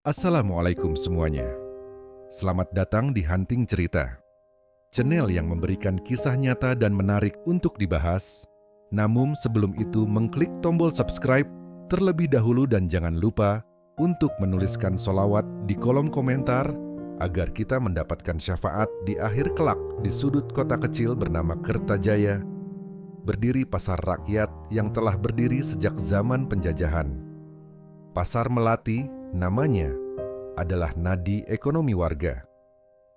Assalamualaikum semuanya. Selamat datang di Hunting Cerita, channel yang memberikan kisah nyata dan menarik untuk dibahas. Namun sebelum itu mengklik tombol subscribe terlebih dahulu dan jangan lupa untuk menuliskan sholawat di kolom komentar agar kita mendapatkan syafaat di akhir kelak di sudut kota kecil bernama Kertajaya, berdiri pasar rakyat yang telah berdiri sejak zaman penjajahan. Pasar Melati namanya adalah nadi ekonomi warga.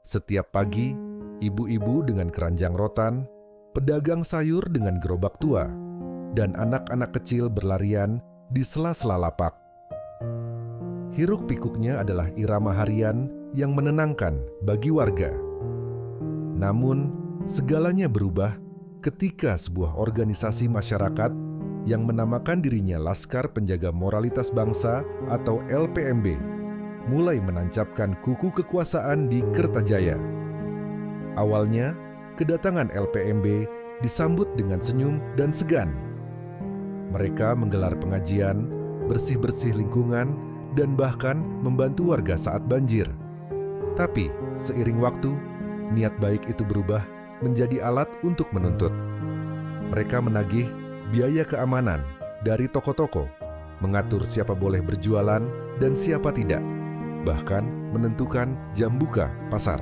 Setiap pagi, ibu-ibu dengan keranjang rotan, pedagang sayur dengan gerobak tua, dan anak-anak kecil berlarian di sela-sela lapak. Hiruk-pikuknya adalah irama harian yang menenangkan bagi warga. Namun, segalanya berubah ketika sebuah organisasi masyarakat yang menamakan dirinya Laskar Penjaga Moralitas Bangsa atau LPMB mulai menancapkan kuku kekuasaan di Kertajaya. Awalnya, kedatangan LPMB disambut dengan senyum dan segan. Mereka menggelar pengajian, bersih-bersih lingkungan, dan bahkan membantu warga saat banjir. Tapi, seiring waktu, niat baik itu berubah menjadi alat untuk menuntut. Mereka menagih biaya keamanan dari toko-toko, mengatur siapa boleh berjualan dan siapa tidak, bahkan menentukan jam buka pasar.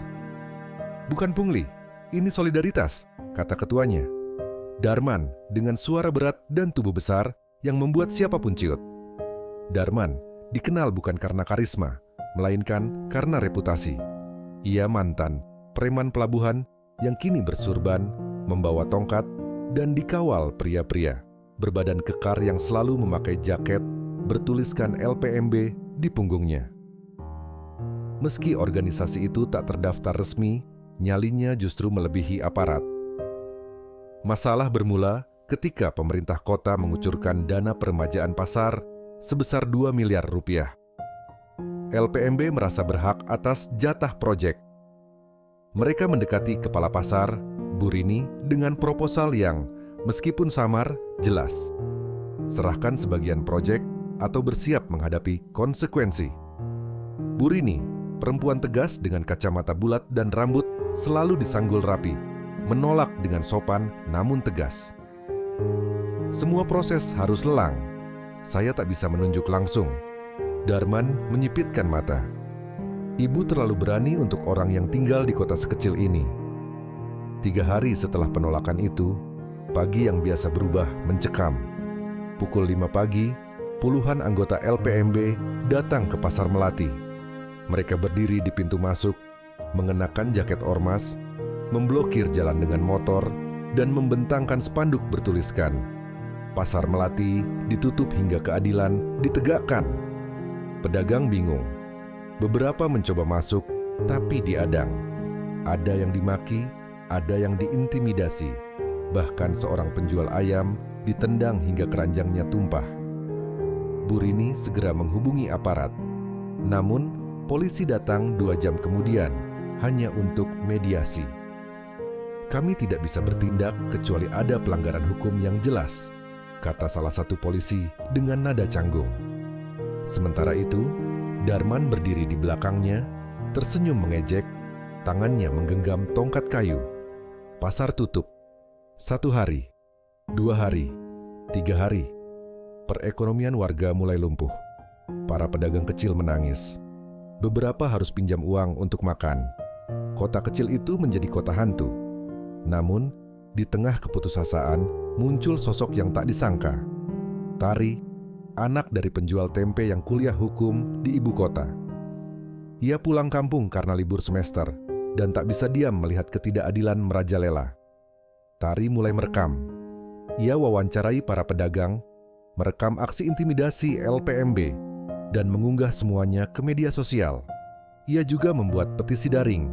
Bukan pungli, ini solidaritas, kata ketuanya, Darman, dengan suara berat dan tubuh besar yang membuat siapapun ciut. Darman dikenal bukan karena karisma, melainkan karena reputasi. Ia mantan preman pelabuhan yang kini bersurban, membawa tongkat, dan dikawal pria-pria berbadan kekar yang selalu memakai jaket bertuliskan LPMB di punggungnya. Meski organisasi itu tak terdaftar resmi, nyalinya justru melebihi aparat. Masalah bermula ketika pemerintah kota mengucurkan dana peremajaan pasar sebesar 2 miliar rupiah. LPMB merasa berhak atas jatah proyek. Mereka mendekati kepala pasar, Burini, dengan proposal yang, meskipun samar, jelas. Serahkan sebagian proyek atau bersiap menghadapi konsekuensi. Burini, perempuan tegas dengan kacamata bulat dan rambut selalu disanggul rapi, menolak dengan sopan namun tegas. Semua proses harus lelang. Saya tak bisa menunjuk langsung. Darman menyipitkan mata. Ibu terlalu berani untuk orang yang tinggal di kota sekecil ini. 3 hari setelah penolakan itu, pagi yang biasa berubah mencekam. Pukul 5 pagi, puluhan anggota LPMB datang ke Pasar Melati. Mereka berdiri di pintu masuk, mengenakan jaket ormas, memblokir jalan dengan motor, dan membentangkan spanduk bertuliskan, "Pasar Melati ditutup hingga keadilan ditegakkan." Pedagang bingung. Beberapa mencoba masuk, tapi diadang. Ada yang dimaki, ada yang diintimidasi. Bahkan seorang penjual ayam ditendang hingga keranjangnya tumpah. Burini segera menghubungi aparat. Namun, polisi datang 2 jam kemudian, hanya untuk mediasi. "Kami tidak bisa bertindak kecuali ada pelanggaran hukum yang jelas," kata salah satu polisi dengan nada canggung. Sementara itu, Darman berdiri di belakangnya, tersenyum mengejek, tangannya menggenggam tongkat kayu. Pasar tutup. 1 hari, 2 hari, 3 hari. Perekonomian warga mulai lumpuh. Para pedagang kecil menangis. Beberapa harus pinjam uang untuk makan. Kota kecil itu menjadi kota hantu. Namun, di tengah keputusasaan muncul sosok yang tak disangka. Tari, anak dari penjual tempe yang kuliah hukum di ibu kota. Ia pulang kampung karena libur semester dan tak bisa diam melihat ketidakadilan merajalela. Tari mulai merekam. Ia wawancarai para pedagang, merekam aksi intimidasi LPMB, dan mengunggah semuanya ke media sosial. Ia juga membuat petisi daring,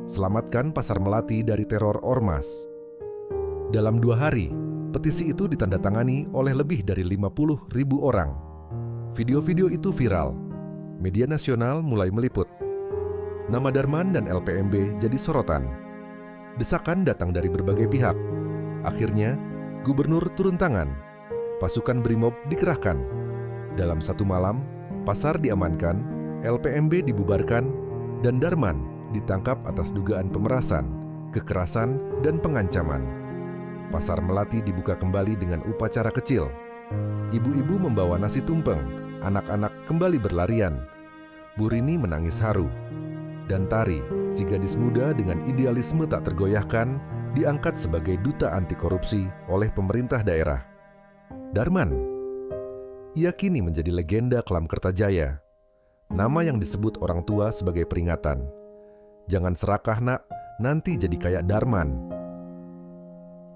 "Selamatkan Pasar Melati dari teror ormas." Dalam 2 hari, petisi itu ditandatangani oleh lebih dari 50.000 orang. Video-video itu viral. Media nasional mulai meliput. Nama Darman dan LPMB jadi sorotan. Desakan datang dari berbagai pihak. Akhirnya, gubernur turun tangan. Pasukan Brimob dikerahkan. Dalam 1 malam, pasar diamankan, LPMB dibubarkan dan Darman ditangkap atas dugaan pemerasan, kekerasan, dan pengancaman. Pasar Melati dibuka kembali dengan upacara kecil. Ibu-ibu membawa nasi tumpeng, anak-anak kembali berlarian. Bu Rini menangis haru. Dan Tari, si gadis muda dengan idealisme tak tergoyahkan, diangkat sebagai duta anti korupsi oleh pemerintah daerah. Darman, ia kini menjadi legenda Kelam Kertajaya. Nama yang disebut orang tua sebagai peringatan. Jangan serakah nak, nanti jadi kayak Darman.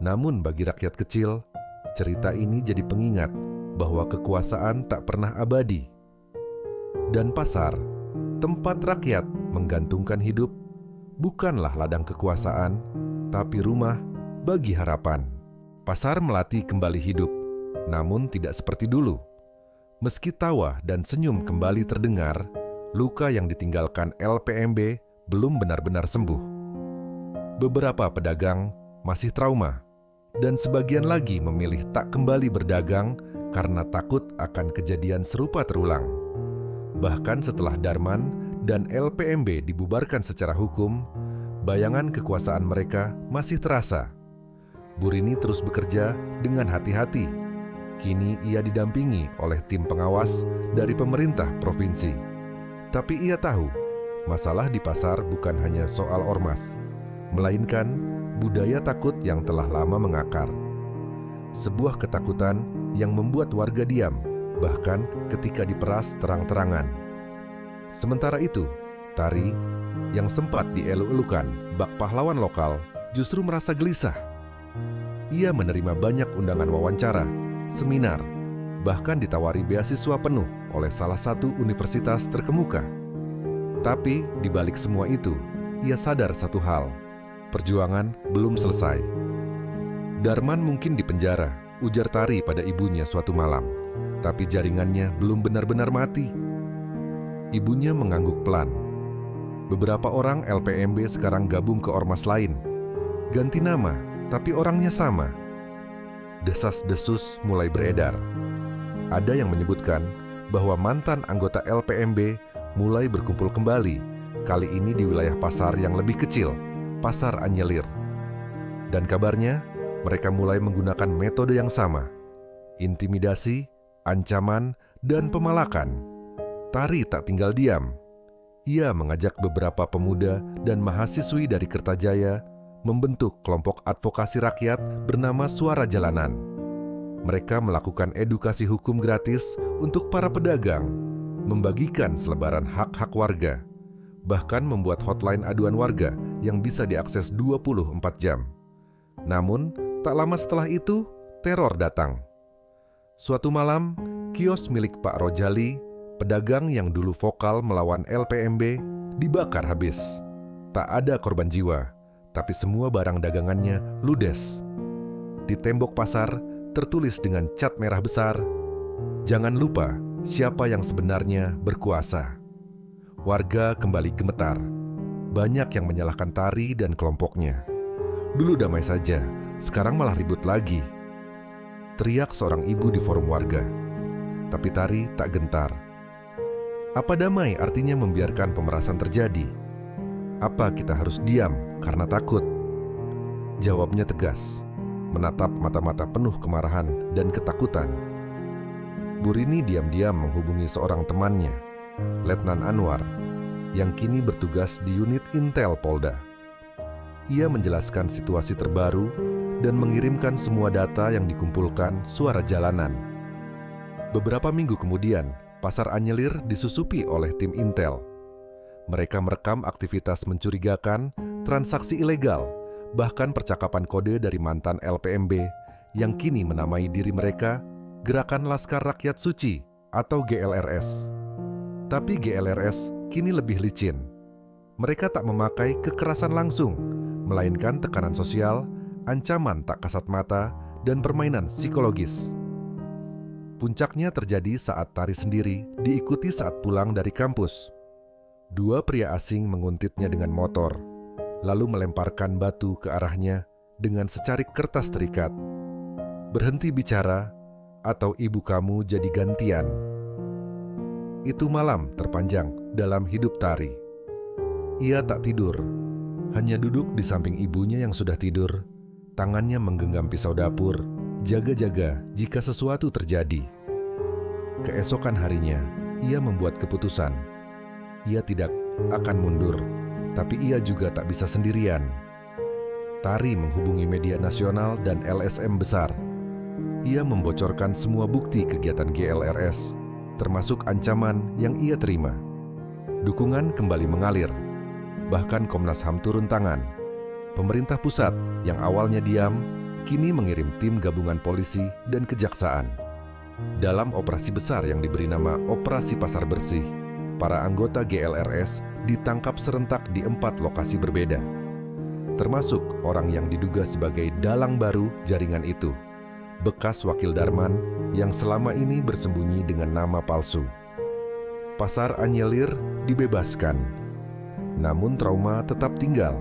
Namun bagi rakyat kecil, cerita ini jadi pengingat bahwa kekuasaan tak pernah abadi. Dan pasar, tempat rakyat menggantungkan hidup, bukanlah ladang kekuasaan, tapi rumah bagi harapan. Pasar Melati kembali hidup, namun tidak seperti dulu. Meski tawa dan senyum kembali terdengar, luka yang ditinggalkan LPMB belum benar-benar sembuh. Beberapa pedagang masih trauma, dan sebagian lagi memilih tak kembali berdagang karena takut akan kejadian serupa terulang. Bahkan setelah Darman dan LPMB dibubarkan secara hukum, bayangan kekuasaan mereka masih terasa. Bu Rini terus bekerja dengan hati-hati. Kini ia didampingi oleh tim pengawas dari pemerintah provinsi. Tapi ia tahu, masalah di pasar bukan hanya soal ormas, melainkan budaya takut yang telah lama mengakar. Sebuah ketakutan yang membuat warga diam, bahkan ketika diperas terang-terangan. Sementara itu, Tari, yang sempat dielu-elukan bak pahlawan lokal, justru merasa gelisah. Ia menerima banyak undangan wawancara, seminar, bahkan ditawari beasiswa penuh oleh salah satu universitas terkemuka. Tapi di balik semua itu, ia sadar satu hal, perjuangan belum selesai. Darman mungkin dipenjara, ujar Tari pada ibunya suatu malam, tapi jaringannya belum benar-benar mati. Ibunya mengangguk pelan. Beberapa orang LPMB sekarang gabung ke ormas lain. Ganti nama, tapi orangnya sama. Desas-desus mulai beredar. Ada yang menyebutkan bahwa mantan anggota LPMB mulai berkumpul kembali, kali ini di wilayah pasar yang lebih kecil, Pasar Anyelir. Dan kabarnya, mereka mulai menggunakan metode yang sama, intimidasi, ancaman, dan pemalakan. Tari tak tinggal diam. Ia mengajak beberapa pemuda dan mahasiswi dari Kertajaya membentuk kelompok advokasi rakyat bernama Suara Jalanan. Mereka melakukan edukasi hukum gratis untuk para pedagang, membagikan selebaran hak-hak warga, bahkan membuat hotline aduan warga yang bisa diakses 24 jam. Namun, tak lama setelah itu, teror datang. Suatu malam, kios milik Pak Rojali, pedagang yang dulu vokal melawan LPMB, dibakar habis. Tak ada korban jiwa, tapi semua barang dagangannya ludes. Di tembok pasar tertulis dengan cat merah besar, "Jangan lupa siapa yang sebenarnya berkuasa." Warga kembali gemetar. Banyak yang menyalahkan Tari dan kelompoknya. Dulu damai saja, sekarang malah ribut lagi. Teriak seorang ibu di forum warga. Tapi Tari tak gentar. Apa damai artinya membiarkan pemerasan terjadi? Apa kita harus diam karena takut? Jawabnya tegas, menatap mata-mata penuh kemarahan dan ketakutan. Bu Rini diam-diam menghubungi seorang temannya, Letnan Anwar, yang kini bertugas di unit Intel Polda. Ia menjelaskan situasi terbaru dan mengirimkan semua data yang dikumpulkan Suara Jalanan. Beberapa minggu kemudian, Pasar Anyelir disusupi oleh tim Intel. Mereka merekam aktivitas mencurigakan, transaksi ilegal, bahkan percakapan kode dari mantan LPMB yang kini menamai diri mereka Gerakan Laskar Rakyat Suci atau GLRS. Tapi GLRS kini lebih licin. Mereka tak memakai kekerasan langsung, melainkan tekanan sosial, ancaman tak kasat mata, dan permainan psikologis. Puncaknya terjadi saat Tari sendiri diikuti saat pulang dari kampus. Dua pria asing menguntitnya dengan motor, lalu melemparkan batu ke arahnya dengan secarik kertas terikat. "Berhenti bicara, atau ibu kamu jadi gantian." itu malam terpanjang dalam hidup Tari. Ia tak tidur, hanya duduk di samping ibunya yang sudah tidur, tangannya menggenggam pisau dapur, jaga-jaga jika sesuatu terjadi. Keesokan harinya, ia membuat keputusan. Ia tidak akan mundur, tapi ia juga tak bisa sendirian. Tari menghubungi media nasional dan LSM besar. Ia membocorkan semua bukti kegiatan GLRS, termasuk ancaman yang ia terima. Dukungan kembali mengalir. Bahkan Komnas HAM turun tangan. Pemerintah pusat yang awalnya diam, kini mengirim tim gabungan polisi dan kejaksaan. Dalam operasi besar yang diberi nama Operasi Pasar Bersih, para anggota GLRS ditangkap serentak di 4 lokasi berbeda. Termasuk orang yang diduga sebagai dalang baru jaringan itu, bekas Wakil Darman yang selama ini bersembunyi dengan nama palsu. Pasar Anyelir dibebaskan, namun trauma tetap tinggal.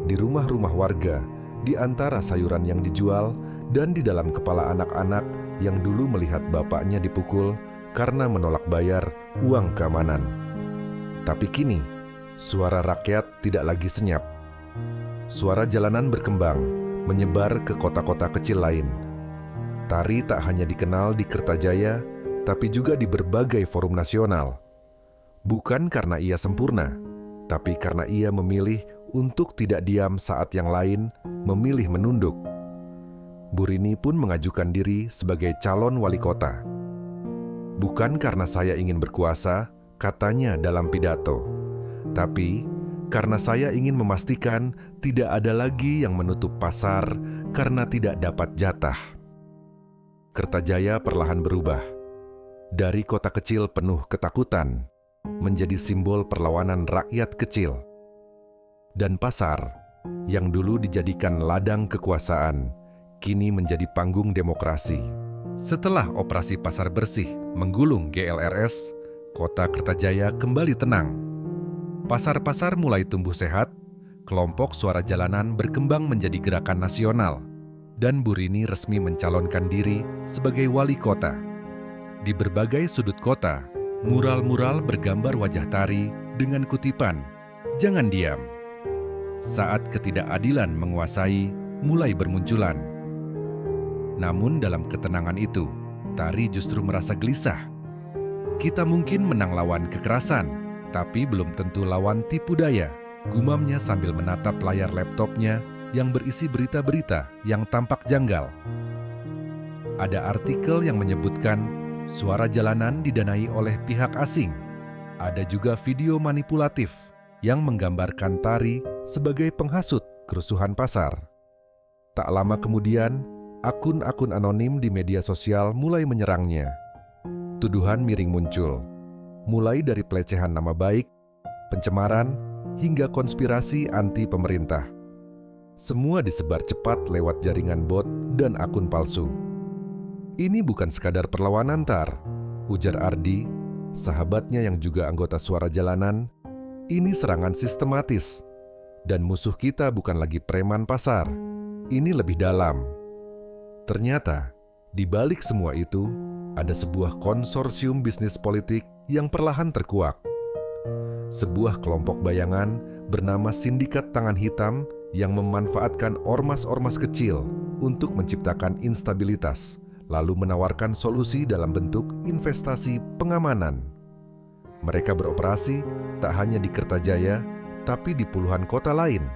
Di rumah-rumah warga, di antara sayuran yang dijual, dan di dalam kepala anak-anak yang dulu melihat bapaknya dipukul karena menolak bayar uang keamanan. Tapi kini, suara rakyat tidak lagi senyap. Suara jalanan berkembang, menyebar ke kota-kota kecil lain. Tari tak hanya dikenal di Kertajaya, tapi juga di berbagai forum nasional. Bukan karena ia sempurna, tapi karena ia memilih untuk tidak diam saat yang lain memilih menunduk. Bu Rini pun mengajukan diri sebagai calon wali kota. Bukan karena saya ingin berkuasa, katanya dalam pidato, tapi karena saya ingin memastikan tidak ada lagi yang menutup pasar karena tidak dapat jatah. Kertajaya perlahan berubah. Dari kota kecil penuh ketakutan, menjadi simbol perlawanan rakyat kecil. Dan pasar, yang dulu dijadikan ladang kekuasaan, kini menjadi panggung demokrasi. Setelah operasi Pasar Bersih menggulung GLRS, kota Kertajaya kembali tenang. Pasar-pasar mulai tumbuh sehat, kelompok suara jalanan berkembang menjadi gerakan nasional, dan Bu Rini resmi mencalonkan diri sebagai wali kota. Di berbagai sudut kota, mural-mural bergambar wajah Tari dengan kutipan, "Jangan diam." Saat ketidakadilan menguasai, mulai bermunculan. Namun dalam ketenangan itu, Tari justru merasa gelisah. Kita mungkin menang lawan kekerasan, tapi belum tentu lawan tipu daya, gumamnya sambil menatap layar laptopnya yang berisi berita-berita yang tampak janggal. Ada artikel yang menyebutkan suara jalanan didanai oleh pihak asing. Ada juga video manipulatif yang menggambarkan Tari sebagai penghasut kerusuhan pasar. Tak lama kemudian, akun-akun anonim di media sosial mulai menyerangnya. Tuduhan miring muncul, mulai dari pelecehan nama baik, pencemaran, hingga konspirasi anti pemerintah. Semua disebar cepat lewat jaringan bot dan akun palsu. "Ini bukan sekadar perlawanan, Tar," ujar Ardi, sahabatnya yang juga anggota Suara Jalanan. "Ini serangan sistematis. Dan musuh kita bukan lagi preman pasar. Ini lebih dalam." Ternyata, di balik semua itu, ada sebuah konsorsium bisnis politik yang perlahan terkuak. Sebuah kelompok bayangan bernama Sindikat Tangan Hitam yang memanfaatkan ormas-ormas kecil untuk menciptakan instabilitas, lalu menawarkan solusi dalam bentuk investasi pengamanan. Mereka beroperasi tak hanya di Kertajaya, tapi di puluhan kota lain.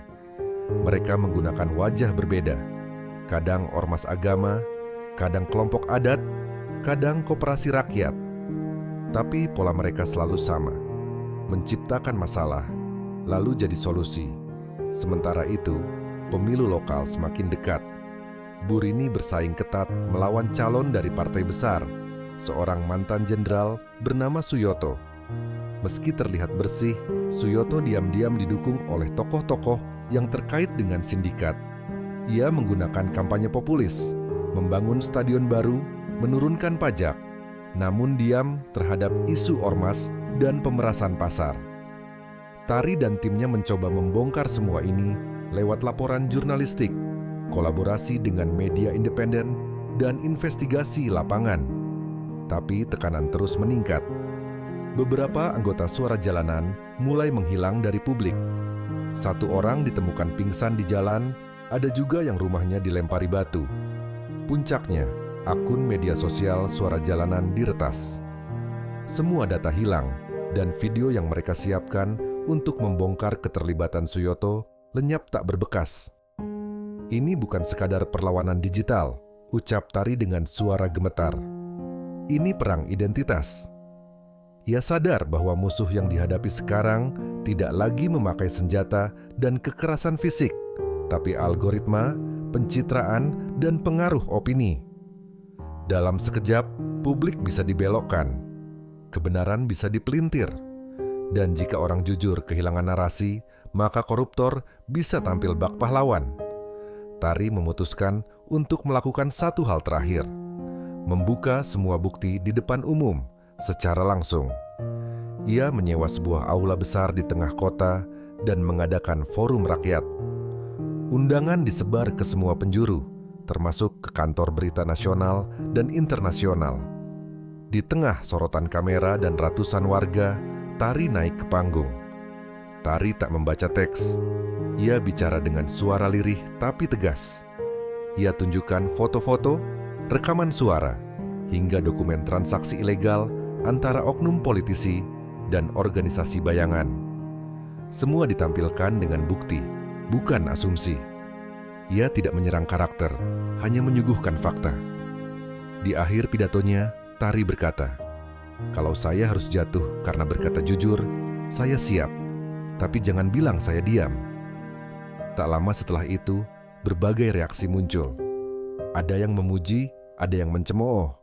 Mereka menggunakan wajah berbeda, kadang ormas agama, kadang kelompok adat, kadang koperasi rakyat. Tapi pola mereka selalu sama, menciptakan masalah, lalu jadi solusi. Sementara itu, pemilu lokal semakin dekat. Bu Rini bersaing ketat melawan calon dari partai besar, seorang mantan jenderal bernama Suyoto. Meski terlihat bersih, Suyoto diam-diam didukung oleh tokoh-tokoh yang terkait dengan sindikat. Ia menggunakan kampanye populis, membangun stadion baru, menurunkan pajak, namun diam terhadap isu ormas dan pemerasan pasar. Tari dan timnya mencoba membongkar semua ini lewat laporan jurnalistik, kolaborasi dengan media independen, dan investigasi lapangan. Tapi tekanan terus meningkat. beberapa anggota Suara Jalanan mulai menghilang dari publik. Satu orang ditemukan pingsan di jalan, ada juga yang rumahnya dilempari batu. Puncaknya, akun media sosial Suara Jalanan diretas. Semua data hilang, dan video yang mereka siapkan untuk membongkar keterlibatan Suyoto lenyap tak berbekas. Ini bukan sekadar perlawanan digital, ucap Tari dengan suara gemetar. Ini perang identitas. Ia sadar bahwa musuh yang dihadapi sekarang tidak lagi memakai senjata dan kekerasan fisik, tapi algoritma, pencitraan, dan pengaruh opini. Dalam sekejap, publik bisa dibelokkan, kebenaran bisa dipelintir, dan jika orang jujur kehilangan narasi, maka koruptor bisa tampil bak pahlawan. Tari memutuskan untuk melakukan satu hal terakhir, membuka semua bukti di depan umum secara langsung. Ia menyewa sebuah aula besar di tengah kota dan mengadakan forum rakyat. Undangan disebar ke semua penjuru, termasuk ke kantor berita nasional dan internasional. Di tengah sorotan kamera dan ratusan warga, Tari naik ke panggung. Tari tak membaca teks. Ia bicara dengan suara lirih tapi tegas. Ia tunjukkan foto-foto, rekaman suara, hingga dokumen transaksi ilegal antara oknum politisi dan organisasi bayangan. Semua ditampilkan dengan bukti, bukan asumsi. Ia tidak menyerang karakter, hanya menyuguhkan fakta. Di akhir pidatonya, Tari berkata, "Kalau saya harus jatuh karena berkata jujur, saya siap. Tapi jangan bilang saya diam." Tak lama setelah itu, berbagai reaksi muncul. Ada yang memuji, ada yang mencemooh.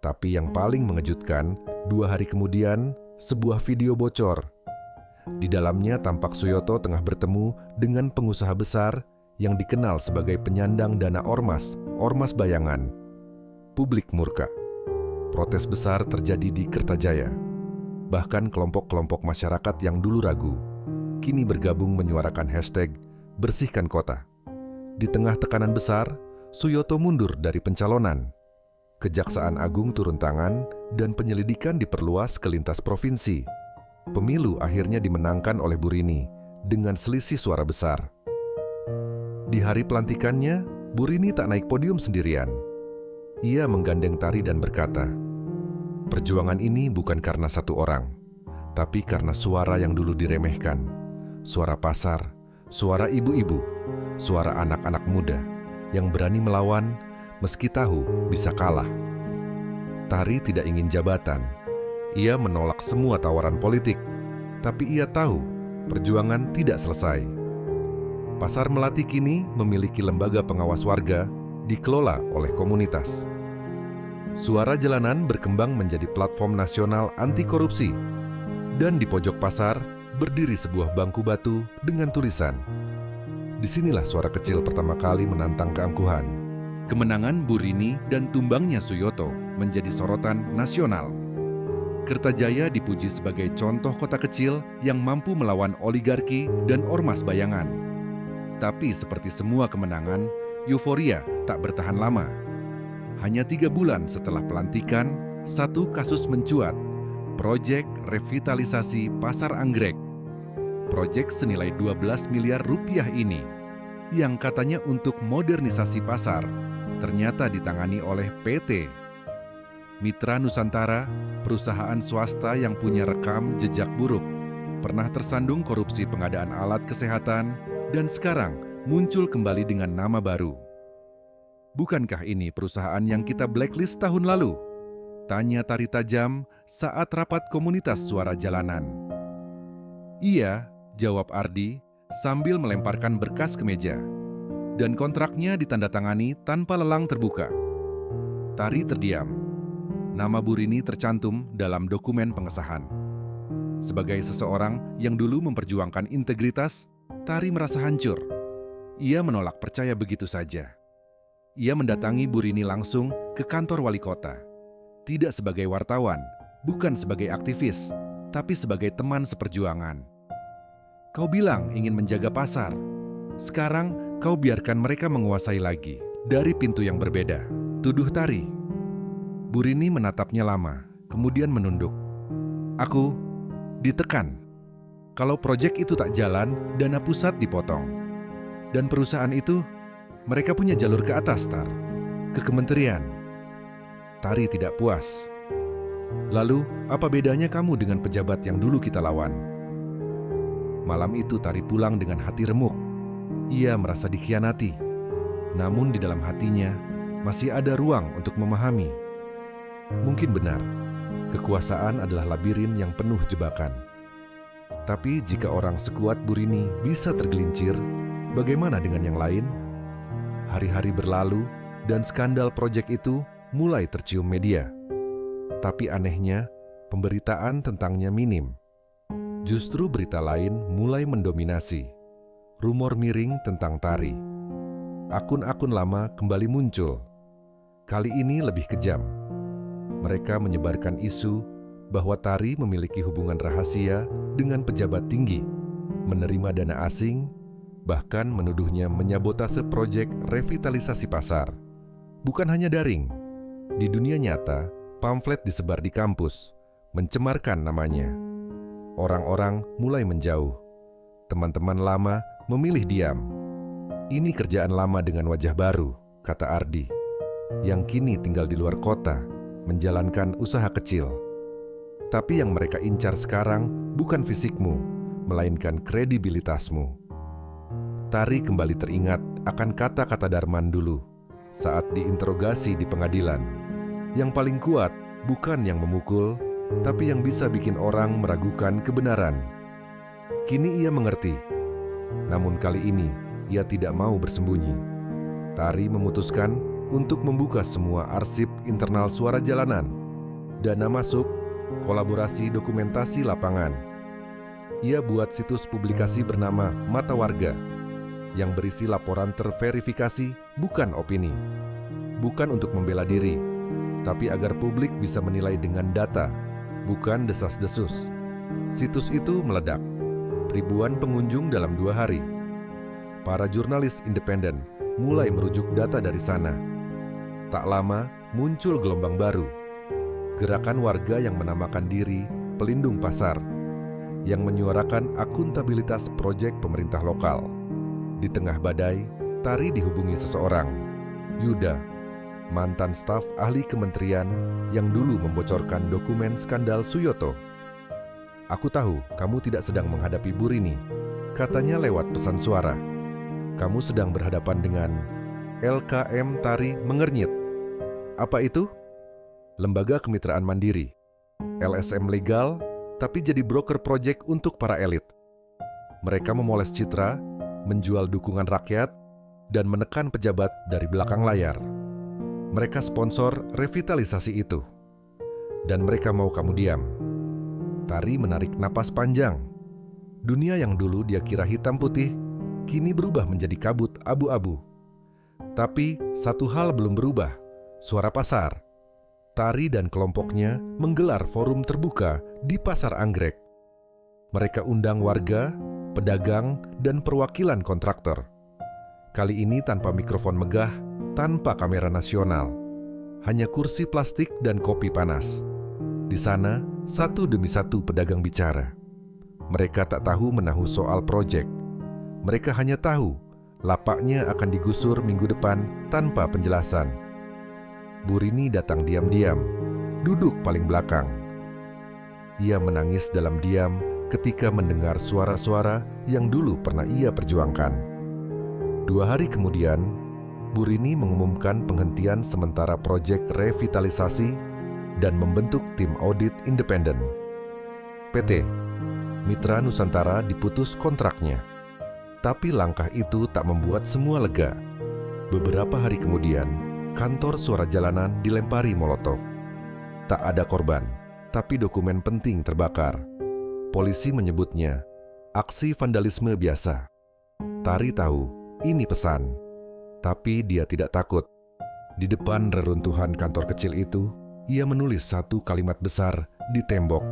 Tapi yang paling mengejutkan, 2 hari kemudian, sebuah video bocor. Di dalamnya tampak Suyoto tengah bertemu dengan pengusaha besar yang dikenal sebagai penyandang dana ormas bayangan. Publik murka. Protes besar terjadi di Kertajaya. Bahkan kelompok-kelompok masyarakat yang dulu ragu, kini bergabung menyuarakan hashtag Bersihkan Kota. Di tengah tekanan besar, Suyoto mundur dari pencalonan. Kejaksaan Agung turun tangan dan penyelidikan diperluas ke lintas provinsi. Pemilu akhirnya dimenangkan oleh Bu Rini dengan selisih suara besar. Di hari pelantikannya, Bu Rini tak naik podium sendirian. Ia menggandeng Tari dan berkata, "Perjuangan ini bukan karena satu orang, tapi karena suara yang dulu diremehkan. Suara pasar, suara ibu-ibu, suara anak-anak muda yang berani melawan meski tahu bisa kalah." Tari tidak ingin jabatan. Ia menolak semua tawaran politik, tapi ia tahu perjuangan tidak selesai. Pasar Melati kini memiliki lembaga pengawas warga dikelola oleh komunitas. Suara Jalanan berkembang menjadi platform nasional anti korupsi, dan di pojok pasar berdiri sebuah bangku batu dengan tulisan, "Disinilah suara kecil pertama kali menantang keangkuhan." Kemenangan Bu Rini dan tumbangnya Suyoto menjadi sorotan nasional. Kertajaya dipuji sebagai contoh kota kecil yang mampu melawan oligarki dan ormas bayangan. Tapi seperti semua kemenangan, euforia tak bertahan lama. Hanya 3 bulan setelah pelantikan, satu kasus mencuat, proyek revitalisasi Pasar Anggrek. Proyek senilai 12 miliar rupiah ini, yang katanya untuk modernisasi pasar, ternyata ditangani oleh PT Mitra Nusantara, perusahaan swasta yang punya rekam jejak buruk, pernah tersandung korupsi pengadaan alat kesehatan, dan sekarang muncul kembali dengan nama baru. Bukankah ini perusahaan yang kita blacklist tahun lalu? Tanya Tari tajam saat rapat komunitas Suara Jalanan. Iya, jawab Ardi sambil melemparkan berkas ke meja. Dan kontraknya ditandatangani tanpa lelang terbuka. Tari terdiam. Nama Bu Rini tercantum dalam dokumen pengesahan. Sebagai seseorang yang dulu memperjuangkan integritas, Tari merasa hancur. Ia menolak percaya begitu saja. Ia mendatangi Bu Rini langsung ke kantor wali kota. Tidak sebagai wartawan, bukan sebagai aktivis, tapi sebagai teman seperjuangan. "Kau bilang ingin menjaga pasar. Sekarang kau biarkan mereka menguasai lagi dari pintu yang berbeda," tuduh Tari. Bu Rini menatapnya lama, kemudian menunduk. Aku ditekan. Kalau proyek itu tak jalan, dana pusat dipotong. Dan perusahaan itu, mereka punya jalur ke atas, Tar. Ke kementerian. Tari tidak puas. Lalu, apa bedanya kamu dengan pejabat yang dulu kita lawan? Malam itu Tari pulang dengan hati remuk. Ia merasa dikhianati. Namun di dalam hatinya, masih ada ruang untuk memahami. Mungkin benar, kekuasaan adalah labirin yang penuh jebakan. Tapi jika orang sekuat Burini bisa tergelincir, bagaimana dengan yang lain? Hari-hari berlalu dan skandal proyek itu mulai tercium media. Tapi anehnya, pemberitaan tentangnya minim. Justru berita lain mulai mendominasi. Rumor miring tentang Tari. Akun-akun lama kembali muncul. Kali ini lebih kejam. Mereka menyebarkan isu bahwa Tari memiliki hubungan rahasia dengan pejabat tinggi, menerima dana asing, bahkan menuduhnya menyabotase proyek revitalisasi pasar. Bukan hanya daring, di dunia nyata, pamflet disebar di kampus, mencemarkan namanya. Orang-orang mulai menjauh. Teman-teman lama memilih diam. Ini kerjaan lama dengan wajah baru, kata Ardi, yang kini tinggal di luar kota, menjalankan usaha kecil. Tapi yang mereka incar sekarang bukan fisikmu, melainkan kredibilitasmu. Tari kembali teringat akan kata-kata Darman dulu saat diinterogasi di pengadilan. Yang paling kuat bukan yang memukul, tapi yang bisa bikin orang meragukan kebenaran. Kini ia mengerti. Namun kali ini ia tidak mau bersembunyi. Tari memutuskan untuk membuka semua arsip internal Suara Jalanan. Dana masuk, kolaborasi dokumentasi lapangan. Ia buat situs publikasi bernama Mata Warga yang berisi laporan terverifikasi, bukan opini. Bukan untuk membela diri, tapi agar publik bisa menilai dengan data, bukan desas-desus. Situs itu meledak. Ribuan pengunjung dalam 2 hari. Para jurnalis independen mulai merujuk data dari sana. Tak lama muncul gelombang baru. Gerakan warga yang menamakan diri Pelindung Pasar, yang menyuarakan akuntabilitas proyek pemerintah lokal. Di tengah badai, Tari dihubungi seseorang, Yuda, mantan staf ahli kementerian yang dulu membocorkan dokumen skandal Suyoto. "Aku tahu kamu tidak sedang menghadapi Burini," katanya lewat pesan suara. "Kamu sedang berhadapan dengan..." LKM Tari mengernyit. "Apa itu?" "Lembaga Kemitraan Mandiri. LSM legal, tapi jadi broker proyek untuk para elit. Mereka memoles citra, menjual dukungan rakyat, dan menekan pejabat dari belakang layar. Mereka sponsor revitalisasi itu. Dan mereka mau kamu diam." Tari menarik napas panjang. Dunia yang dulu dia kira hitam putih, kini berubah menjadi kabut abu-abu. Tapi satu hal belum berubah, suara pasar. Tari dan kelompoknya menggelar forum terbuka di Pasar Anggrek. Mereka undang warga, pedagang, dan perwakilan kontraktor. Kali ini tanpa mikrofon megah, tanpa kamera nasional. Hanya kursi plastik dan kopi panas. Di sana, satu demi satu pedagang bicara. Mereka tak tahu menahu soal proyek. Mereka hanya tahu lapaknya akan digusur minggu depan tanpa penjelasan. Burini datang diam-diam, duduk paling belakang. Ia menangis dalam diam ketika mendengar suara-suara yang dulu pernah ia perjuangkan. 2 hari kemudian, Burini mengumumkan penghentian sementara proyek revitalisasi dan membentuk tim audit independen. PT Mitra Nusantara diputus kontraknya. Tapi langkah itu tak membuat semua lega. Beberapa hari kemudian, kantor Suara Jalanan dilempari molotov. Tak ada korban, tapi dokumen penting terbakar. Polisi menyebutnya aksi vandalisme biasa. Tari tahu ini pesan, tapi dia tidak takut. Di depan reruntuhan kantor kecil itu, ia menulis satu kalimat besar di tembok.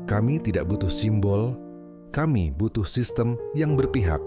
"Kami tidak butuh simbol, kami butuh sistem yang berpihak."